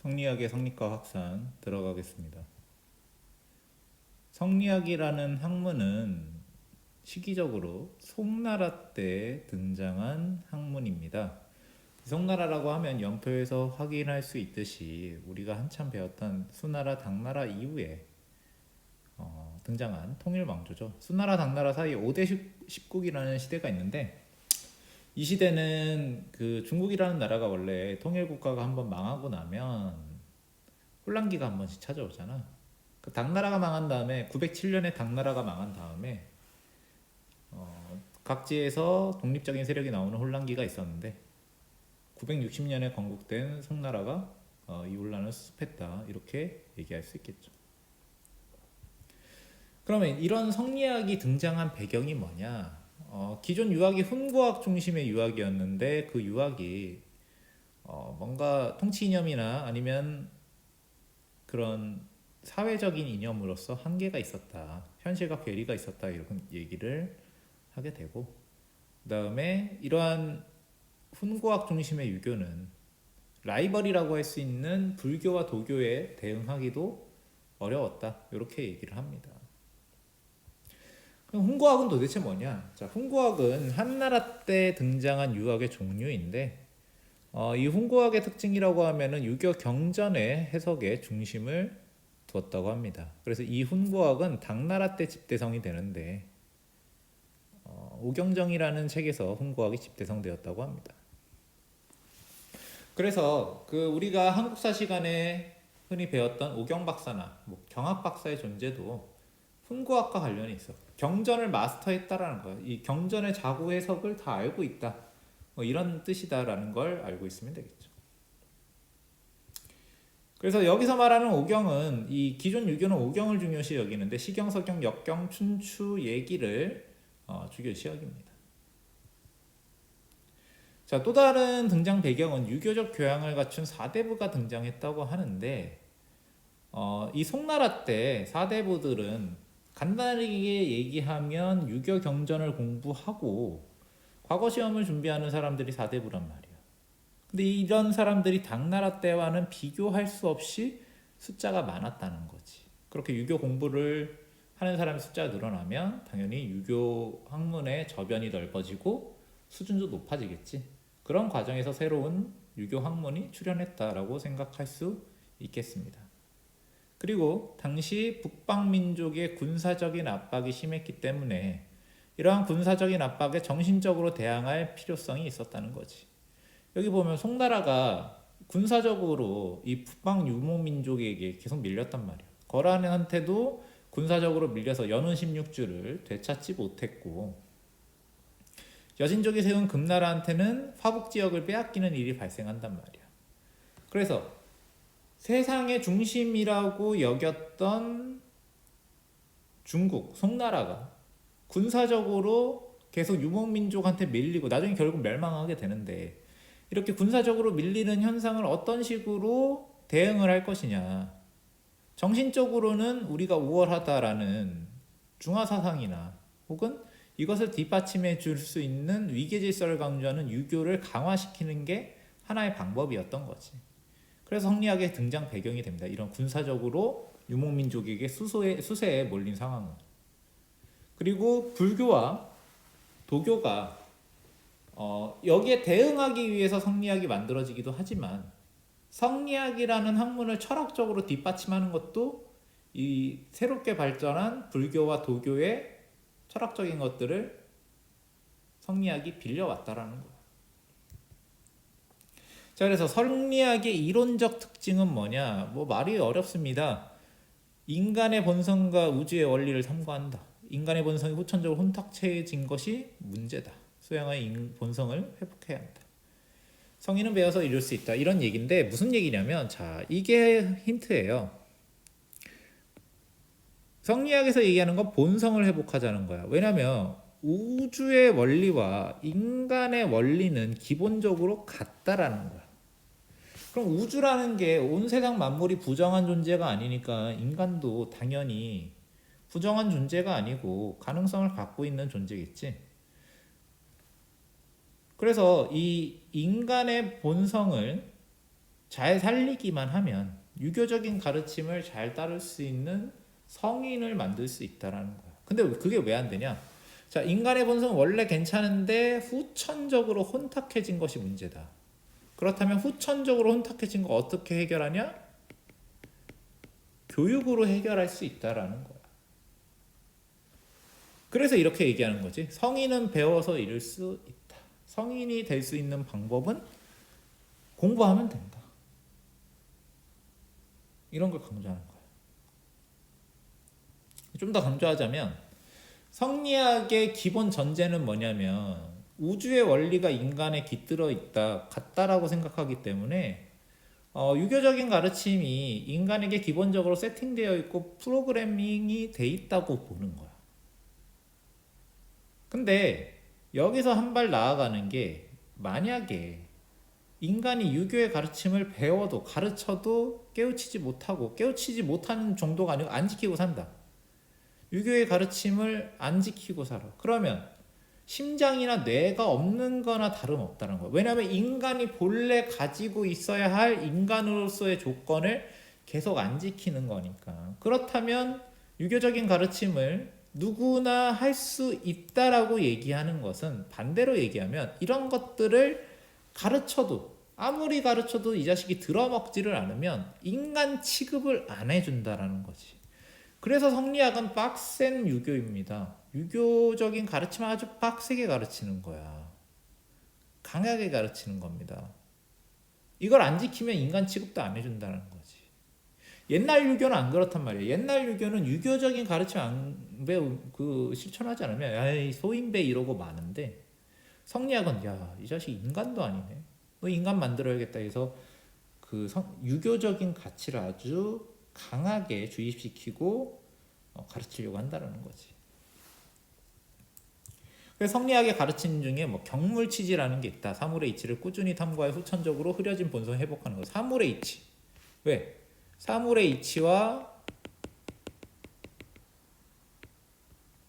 성리학의 성리과 확산 들어가겠습니다. 성리학이라는 학문은 시기적으로 송나라 때 등장한 학문입니다. 송나라라고 하면 연표에서 확인할 수 있듯이 우리가 한참 배웠던 수나라, 당나라 이후에 등장한 통일왕조죠. 수나라, 당나라 사이에 5대 10국이라는 시대가 있는데 이 시대는 그 중국이라는 나라가 원래 통일국가가 한번 망하고 나면 혼란기가 한 번씩 찾아오잖아. 그 당나라가 망한 다음에 907년에 당나라가 망한 다음에 각지에서 독립적인 세력이 나오는 혼란기가 있었는데 960년에 건국된 송나라가 이 혼란을 수습했다 이렇게 얘기할 수 있겠죠. 그러면 이런 성리학이 등장한 배경이 뭐냐? 기존 유학이 훈구학 중심의 유학이었는데 그 유학이 뭔가 통치 이념이나 아니면 그런 사회적인 이념으로서 한계가 있었다, 현실과 괴리가 있었다 이런 얘기를 하게 되고, 그 다음에 이러한 훈구학 중심의 유교는 라이벌이라고 할 수 있는 불교와 도교에 대응하기도 어려웠다 이렇게 얘기를 합니다. 그럼 훈구학은 도대체 뭐냐? 자, 훈구학은 한나라 때 등장한 유학의 종류인데 이 훈구학의 특징이라고 하면은 유교 경전의 해석에 중심을 두었다고 합니다. 그래서 이 훈구학은 당나라 때 집대성이 되는데 오경정이라는 책에서 훈구학이 집대성되었다고 합니다. 그래서 그 우리가 한국사 시간에 흔히 배웠던 오경박사나 경학박사의 존재도 훈구학과 관련이 있어. 경전을 마스터했다라는 거예요. 이 경전의 자구 해석을 다 알고 있다. 이런 뜻이다라는 걸 알고 있으면 되겠죠. 그래서 여기서 말하는 오경은 이 기존 유교는 오경을 중요시 여기는데 시경, 서경, 역경, 춘추, 예기를 중요시 여깁니다. 자, 또 다른 등장 배경은 유교적 교양을 갖춘 사대부가 등장했다고 하는데 이 송나라 때 사대부들은 간단하게 얘기하면 유교 경전을 공부하고 과거 시험을 준비하는 사람들이 사대부란 말이야. 근데 이런 사람들이 당나라 때와는 비교할 수 없이 숫자가 많았다는 거지. 그렇게 유교 공부를 하는 사람의 숫자가 늘어나면 당연히 유교 학문의 저변이 넓어지고 수준도 높아지겠지. 그런 과정에서 새로운 유교 학문이 출현했다라고 생각할 수 있겠습니다. 그리고 당시 북방민족의 군사적인 압박이 심했기 때문에 이러한 군사적인 압박에 정신적으로 대항할 필요성이 있었다는 거지. 여기 보면 송나라가 군사적으로 이 북방 유목민족에게 계속 밀렸단 말이야. 거란한테도 군사적으로 밀려서 연운 16주를 되찾지 못했고, 여진족이 세운 금나라한테는 화북 지역을 빼앗기는 일이 발생한단 말이야. 그래서 세상의 중심이라고 여겼던 중국, 송나라가 군사적으로 계속 유목민족한테 밀리고 나중에 결국 멸망하게 되는데, 이렇게 군사적으로 밀리는 현상을 어떤 식으로 대응을 할 것이냐. 정신적으로는 우리가 우월하다라는 중화사상이나 혹은 이것을 뒷받침해 줄 수 있는 위계질서를 강조하는 유교를 강화시키는 게 하나의 방법이었던 거지. 그래서 성리학의 등장 배경이 됩니다. 이런 군사적으로 유목민족에게 수세에 몰린 상황은. 그리고 불교와 도교가 여기에 대응하기 위해서 성리학이 만들어지기도 하지만 성리학이라는 학문을 철학적으로 뒷받침하는 것도 이 새롭게 발전한 불교와 도교의 철학적인 것들을 성리학이 빌려왔다라는 거예요. 자, 그래서 성리학의 이론적 특징은 뭐냐? 말이 어렵습니다. 인간의 본성과 우주의 원리를 탐구한다. 인간의 본성이 후천적으로 혼탁해진 것이 문제다. 소양의 본성을 회복해야 한다. 성인은 배워서 이룰 수 있다. 이런 얘기인데 무슨 얘기냐면, 자, 이게 힌트예요. 성리학에서 얘기하는 건 본성을 회복하자는 거야. 왜냐하면 우주의 원리와 인간의 원리는 기본적으로 같다라는 거야. 그럼 우주라는 게 온 세상 만물이 부정한 존재가 아니니까 인간도 당연히 부정한 존재가 아니고 가능성을 갖고 있는 존재겠지. 그래서 이 인간의 본성을 잘 살리기만 하면 유교적인 가르침을 잘 따를 수 있는 성인을 만들 수 있다라는 거야. 근데 그게 왜 안 되냐? 자, 인간의 본성은 원래 괜찮은데 후천적으로 혼탁해진 것이 문제다. 그렇다면 후천적으로 혼탁해진 거 어떻게 해결하냐? 교육으로 해결할 수 있다라는 거야. 그래서 이렇게 얘기하는 거지. 성인은 배워서 이룰 수 있다. 성인이 될 수 있는 방법은 공부하면 된다. 이런 걸 강조하는 거야. 좀 더 강조하자면 성리학의 기본 전제는 뭐냐면 우주의 원리가 인간에 깃들어 있다, 같다라고 생각하기 때문에 유교적인 가르침이 인간에게 기본적으로 세팅되어 있고 프로그래밍이 돼 있다고 보는 거야. 근데 여기서 한 발 나아가는 게 만약에 인간이 유교의 가르침을 배워도 가르쳐도 깨우치지 못하는 정도가 아니고 안 지키고 산다. 유교의 가르침을 안 지키고 살아. 그러면 심장이나 뇌가 없는 거나 다름없다는 거야. 왜냐하면 인간이 본래 가지고 있어야 할 인간으로서의 조건을 계속 안 지키는 거니까. 그렇다면 유교적인 가르침을 누구나 할 수 있다라고 얘기하는 것은 반대로 얘기하면 이런 것들을 가르쳐도 아무리 가르쳐도 이 자식이 들어먹지를 않으면 인간 취급을 안 해준다라는 거지. 그래서 성리학은 빡센 유교입니다. 유교적인 가르침을 아주 빡세게 가르치는 거야. 강하게 가르치는 겁니다. 이걸 안 지키면 인간 취급도 안 해준다는 거지. 옛날 유교는 안 그렇단 말이에요. 옛날 유교는 유교적인 가르침 안 실천하지 않으면 야이 소인배 이러고 마는데 성리학은 야 이 자식 인간도 아니네. 너 인간 만들어야겠다 해서 유교적인 가치를 아주 강하게 주입시키고 가르치려고 한다는 거지. 그래서 성리학의 가르침 중에 경물치지라는 게 있다. 사물의 이치를 꾸준히 탐구하여 후천적으로 흐려진 본성을 회복하는 거. 사물의 이치. 왜? 사물의 이치와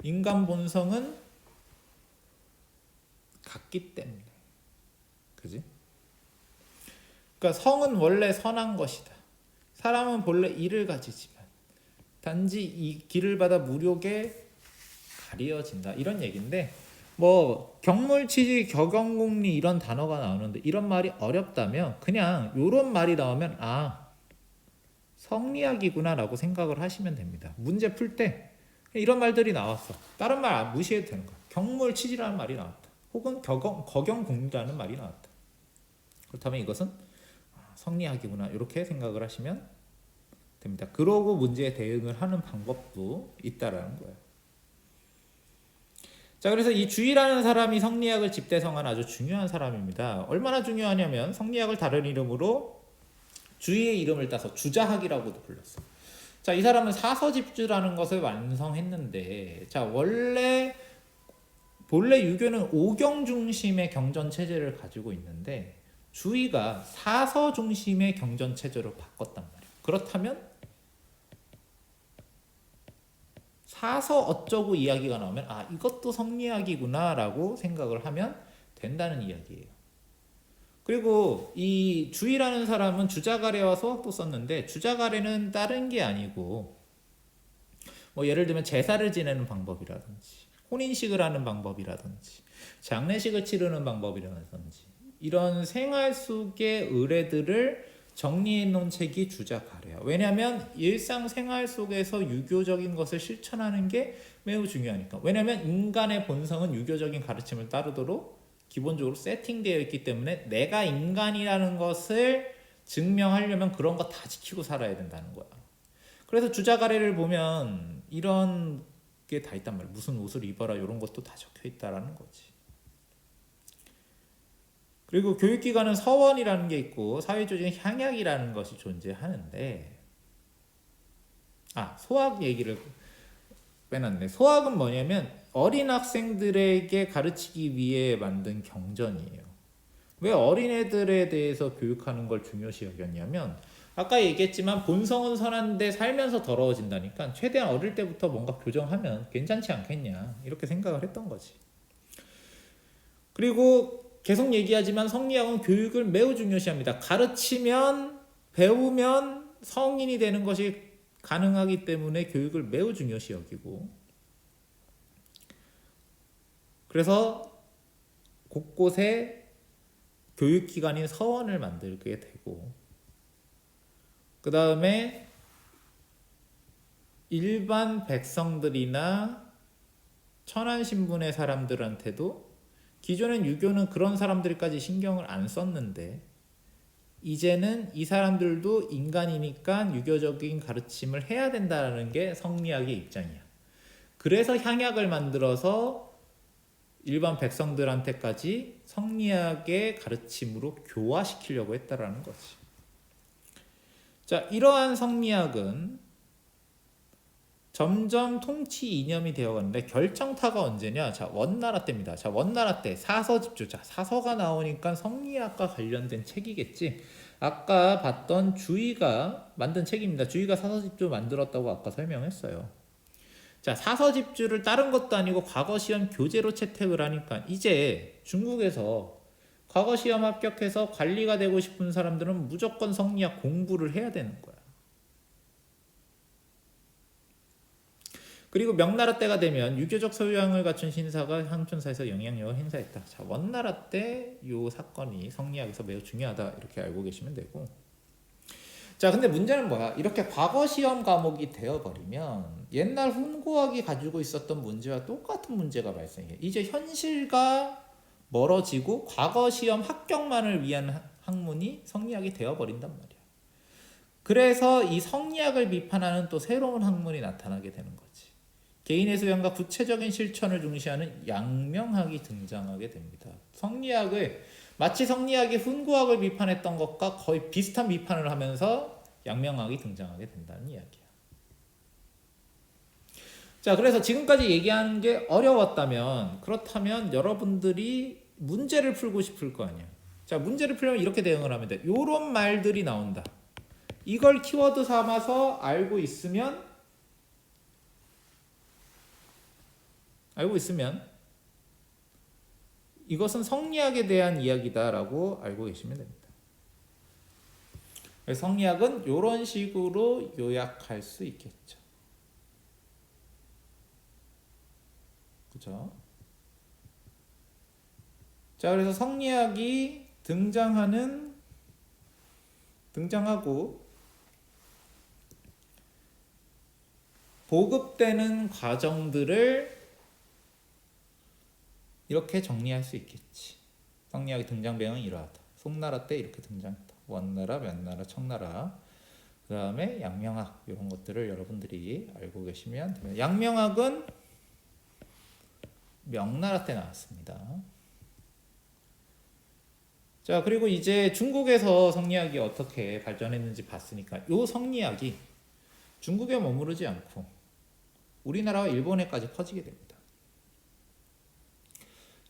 인간 본성은 같기 때문에. 그지? 그러니까 성은 원래 선한 것이다. 사람은 본래 이를 가지지만 단지 이 길을 받아 무력에 가려진다. 이런 얘기인데 경물치지, 격언공리 이런 단어가 나오는데 이런 말이 어렵다면 그냥 이런 말이 나오면 성리학이구나라고 생각을 하시면 됩니다. 문제 풀 때 이런 말들이 나왔어. 다른 말 무시해도 되는 거야. 경물치지라는 말이 나왔다. 혹은 격언공리라는 말이 나왔다. 그렇다면 이것은 성리학이구나 이렇게 생각을 하시면 됩니다. 그러고 문제에 대응을 하는 방법도 있다라는 거예요. 자, 그래서 이 주의라는 사람이 성리학을 집대성한 아주 중요한 사람입니다. 얼마나 중요하냐면 성리학을 다른 이름으로 주의의 이름을 따서 주자학이라고도 불렀어. 자, 이 사람은 사서집주라는 것을 완성했는데, 자, 본래 유교는 오경 중심의 경전 체제를 가지고 있는데 주의가 사서 중심의 경전 체제로 바꿨단 말이에요. 그렇다면 사서 어쩌고 이야기가 나오면 이것도 성리학이구나라고 생각을 하면 된다는 이야기예요. 그리고 이 주의라는 사람은 주자가래와 소학도 썼는데 주자가래는 다른 게 아니고 예를 들면 제사를 지내는 방법이라든지 혼인식을 하는 방법이라든지 장례식을 치르는 방법이라든지 이런 생활 속의 의례들을 정리해 놓은 책이 주자가래야. 왜냐하면 일상생활 속에서 유교적인 것을 실천하는 게 매우 중요하니까. 왜냐하면 인간의 본성은 유교적인 가르침을 따르도록 기본적으로 세팅되어 있기 때문에 내가 인간이라는 것을 증명하려면 그런 거 다 지키고 살아야 된다는 거야. 그래서 주자가래를 보면 이런 게 다 있단 말이야. 무슨 옷을 입어라 이런 것도 다 적혀 있다라는 거지. 그리고 교육기관은 서원이라는 게 있고 사회조직은 향약이라는 것이 존재하는데 소학 얘기를 빼놨네. 소학은 뭐냐면 어린 학생들에게 가르치기 위해 만든 경전이에요. 왜 어린애들에 대해서 교육하는 걸 중요시 여겼냐면 아까 얘기했지만 본성은 선한데 살면서 더러워진다니까 최대한 어릴 때부터 뭔가 교정하면 괜찮지 않겠냐 이렇게 생각을 했던 거지. 그리고 계속 얘기하지만 성리학은 교육을 매우 중요시합니다. 가르치면 배우면 성인이 되는 것이 가능하기 때문에 교육을 매우 중요시 여기고, 그래서 곳곳에 교육기관인 서원을 만들게 되고, 그 다음에 일반 백성들이나 천안신분의 사람들한테도 기존엔 유교는 그런 사람들까지 신경을 안 썼는데, 이제는 이 사람들도 인간이니까 유교적인 가르침을 해야 된다는 게 성리학의 입장이야. 그래서 향약을 만들어서 일반 백성들한테까지 성리학의 가르침으로 교화시키려고 했다라는 거지. 자, 이러한 성리학은 점점 통치 이념이 되어가는데, 결정타가 언제냐? 자, 원나라 때입니다. 자, 원나라 때 사서집주. 자, 사서가 나오니까 성리학과 관련된 책이겠지. 아까 봤던 주의가 만든 책입니다. 주의가 사서집주 만들었다고 아까 설명했어요. 자, 사서집주를 다른 것도 아니고 과거 시험 교재로 채택을 하니까 이제 중국에서 과거 시험 합격해서 관리가 되고 싶은 사람들은 무조건 성리학 공부를 해야 되는 거야. 그리고 명나라 때가 되면 유교적 소양을 갖춘 신사가 향촌사에서 영향력을 행사했다. 자, 원나라 때 이 사건이 성리학에서 매우 중요하다, 이렇게 알고 계시면 되고. 자, 근데 문제는 뭐야? 이렇게 과거 시험 과목이 되어버리면 옛날 훈고학이 가지고 있었던 문제와 똑같은 문제가 발생해. 이제 현실과 멀어지고 과거 시험 합격만을 위한 학문이 성리학이 되어버린단 말이야. 그래서 이 성리학을 비판하는 또 새로운 학문이 나타나게 되는 거지. 개인의 수양과 구체적인 실천을 중시하는 양명학이 등장하게 됩니다. 성리학을 마치 성리학이 훈구학을 비판했던 것과 거의 비슷한 비판을 하면서 양명학이 등장하게 된다는 이야기야. 자, 그래서 지금까지 얘기하는 게 어려웠다면, 그렇다면 여러분들이 문제를 풀고 싶을 거 아니야. 자, 문제를 풀려면 이렇게 대응을 하면 돼. 요런 말들이 나온다. 이걸 키워드 삼아서 알고 있으면 이것은 성리학에 대한 이야기다라고 알고 계시면 됩니다. 성리학은 이런 식으로 요약할 수 있겠죠. 그렇죠? 자, 그래서 성리학이 등장하고 보급되는 과정들을 이렇게 정리할 수 있겠지. 성리학의 등장 배경은 이러하다. 송나라 때 이렇게 등장했다. 원나라, 명나라, 청나라, 그 다음에 양명학, 이런 것들을 여러분들이 알고 계시면 됩니다. 양명학은 명나라 때 나왔습니다. 자, 그리고 이제 중국에서 성리학이 어떻게 발전했는지 봤으니까 이 성리학이 중국에 머무르지 않고 우리나라와 일본에까지 퍼지게 됩니다.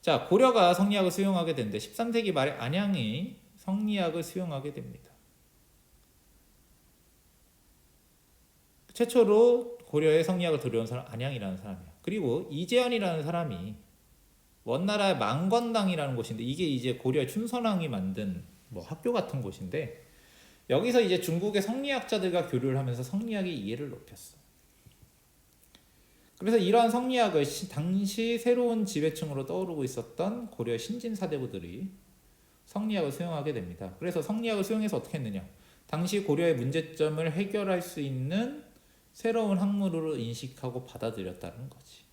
자, 고려가 성리학을 수용하게 되는데 13세기 말에 안양이 성리학을 수용하게 됩니다. 최초로 고려에 성리학을 들여온 사람 안양이라는 사람이야. 그리고 이재현이라는 사람이 원나라의 망건당이라는 곳인데, 이게 이제 고려의 춘선왕이 만든 뭐 학교 같은 곳인데, 여기서 이제 중국의 성리학자들과 교류를 하면서 성리학의 이해를 높였어. 그래서 이러한 성리학을 당시 새로운 지배층으로 떠오르고 있었던 고려의 신진사대부들이 성리학을 수용하게 됩니다. 그래서 성리학을 수용해서 어떻게 했느냐? 당시 고려의 문제점을 해결할 수 있는 새로운 학문으로 인식하고 받아들였다는 거지.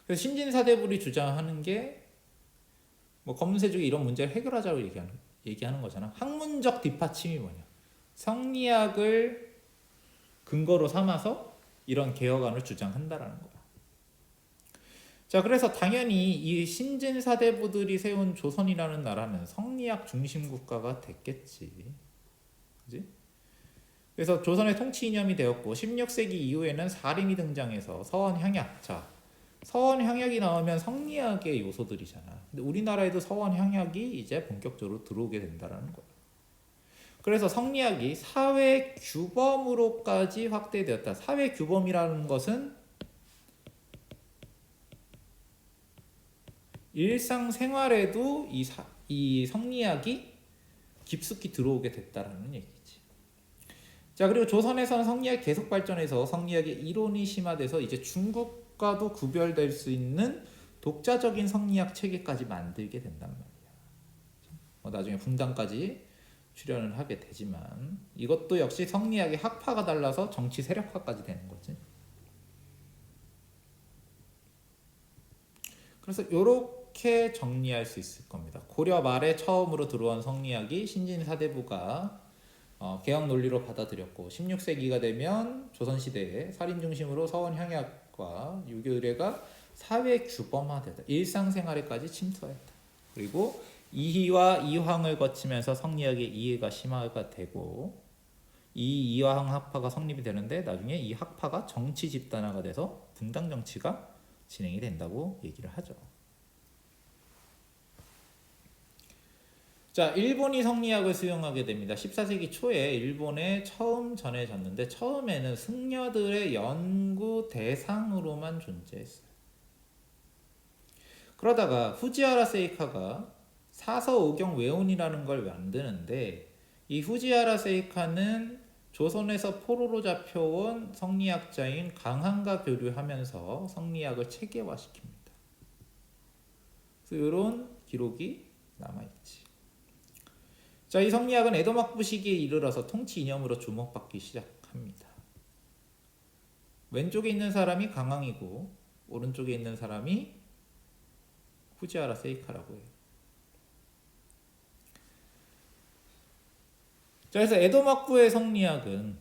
그래서 신진사대부들이 주장하는 게 뭐 검은세족이 이런 문제를 해결하자고 얘기하는 거잖아. 학문적 뒷받침이 뭐냐? 성리학을 근거로 삼아서 이런 개혁안을 주장한다라는 거야. 자, 그래서 당연히 이 신진사대부들이 세운 조선이라는 나라는 성리학 중심 국가가 됐겠지. 그지? 그래서 조선의 통치 이념이 되었고 16세기 이후에는 사림이 등장해서 서원향약. 자, 서원향약이 나오면 성리학의 요소들이잖아. 근데 우리나라에도 서원향약이 이제 본격적으로 들어오게 된다라는 거야. 그래서 성리학이 사회 규범으로까지 확대되었다. 사회 규범이라는 것은 일상생활에도 이 성리학이 깊숙이 들어오게 됐다라는 얘기지. 자, 그리고 조선에서는 성리학이 계속 발전해서 성리학의 이론이 심화돼서 이제 중국과도 구별될 수 있는 독자적인 성리학 체계까지 만들게 된단 말이야. 나중에 분당까지 출연을 하게 되지만 이것도 역시 성리학의 학파가 달라서 정치 세력화까지 되는 거지. 그래서 이렇게 정리할 수 있을 겁니다. 고려 말에 처음으로 들어온 성리학이 신진사대부가 개혁 논리로 받아들였고 16세기가 되면 조선시대에 살인 중심으로 서원 향약과 유교 의례가 사회 규범화되다. 일상생활에까지 침투했다. 그리고 이희와 이황을 거치면서 성리학의 이해가 심화가 되고 이 이황 학파가 성립이 되는데 나중에 이 학파가 정치 집단화가 돼서 분당 정치가 진행이 된다고 얘기를 하죠. 자, 일본이 성리학을 수용하게 됩니다. 14세기 초에 일본에 처음 전해졌는데 처음에는 승려들의 연구 대상으로만 존재했어요. 그러다가 후지하라 세이카가 사서오경 외운이라는 걸 만드는데 이 후지하라 세이카는 조선에서 포로로 잡혀온 성리학자인 강한과 교류하면서 성리학을 체계화시킵니다. 그래서 이런 기록이 남아있지. 자, 이 성리학은 에도 막부 시기에 이르러서 통치 이념으로 주목받기 시작합니다. 왼쪽에 있는 사람이 강항이고 오른쪽에 있는 사람이 후지하라 세이카라고 해요. 자, 그래서 에도 막부의 성리학은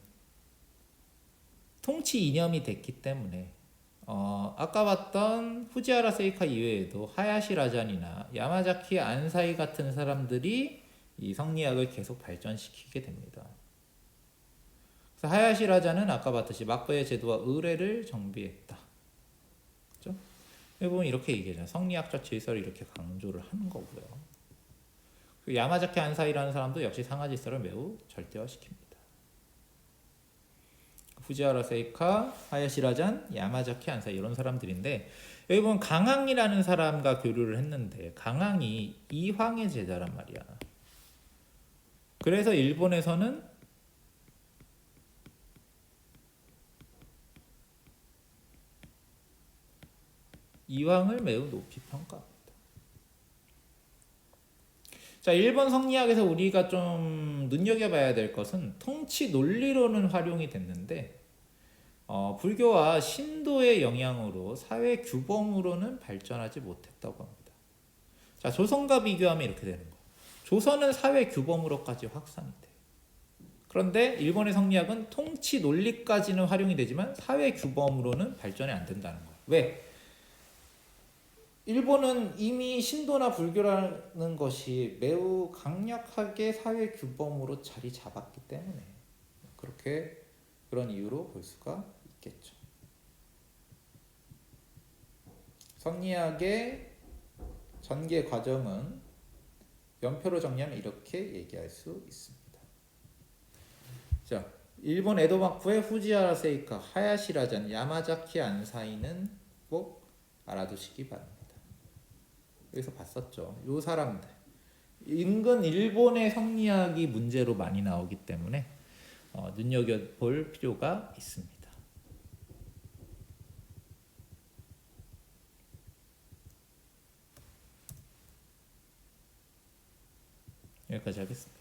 통치 이념이 됐기 때문에 아까 봤던 후지하라 세이카 이외에도 하야시 라잔이나 야마자키 안사이 같은 사람들이 이 성리학을 계속 발전시키게 됩니다. 그래서 하야시 라잔은 아까 봤듯이 막부의 제도와 의례를 정비했다. 그렇죠? 여기 보면 이렇게 얘기하잖아요. 성리학적 질서를 이렇게 강조를 하는 거고요. 그 야마자키 안사이라는 사람도 역시 상하 질서를 매우 절대화시킵니다. 후지하라 세이카, 하야시 라잔, 야마자키 안사이 이런 사람들인데 여기 보면 강항이라는 사람과 교류를 했는데 강항이 이황의 제자란 말이야. 그래서 일본에서는 이황을 매우 높이 평가합니다. 자, 일본 성리학에서 우리가 좀 눈여겨봐야 될 것은 통치 논리로는 활용이 됐는데 불교와 신도의 영향으로 사회 규범으로는 발전하지 못했다고 합니다. 자, 조선과 비교하면 이렇게 되는 거예요. 조선은 사회 규범으로까지 확산이 돼. 그런데 일본의 성리학은 통치 논리까지는 활용이 되지만 사회 규범으로는 발전이 안 된다는 거예요. 왜? 일본은 이미 신도나 불교라는 것이 매우 강력하게 사회 규범으로 자리 잡았기 때문에 그렇게 그런 이유로 볼 수가 있겠죠. 성리학의 전개 과정은 연표로 정리하면 이렇게 얘기할 수 있습니다. 자, 일본 에도 막부의 후지하라 세이카, 하야시 라잔, 야마자키 안사이는 꼭 알아두시기 바랍니다. 여기서 봤었죠. 요 사람들 인근 일본의 성리학이 문제로 많이 나오기 때문에 눈여겨볼 필요가 있습니다. 여기까지 하겠습니다.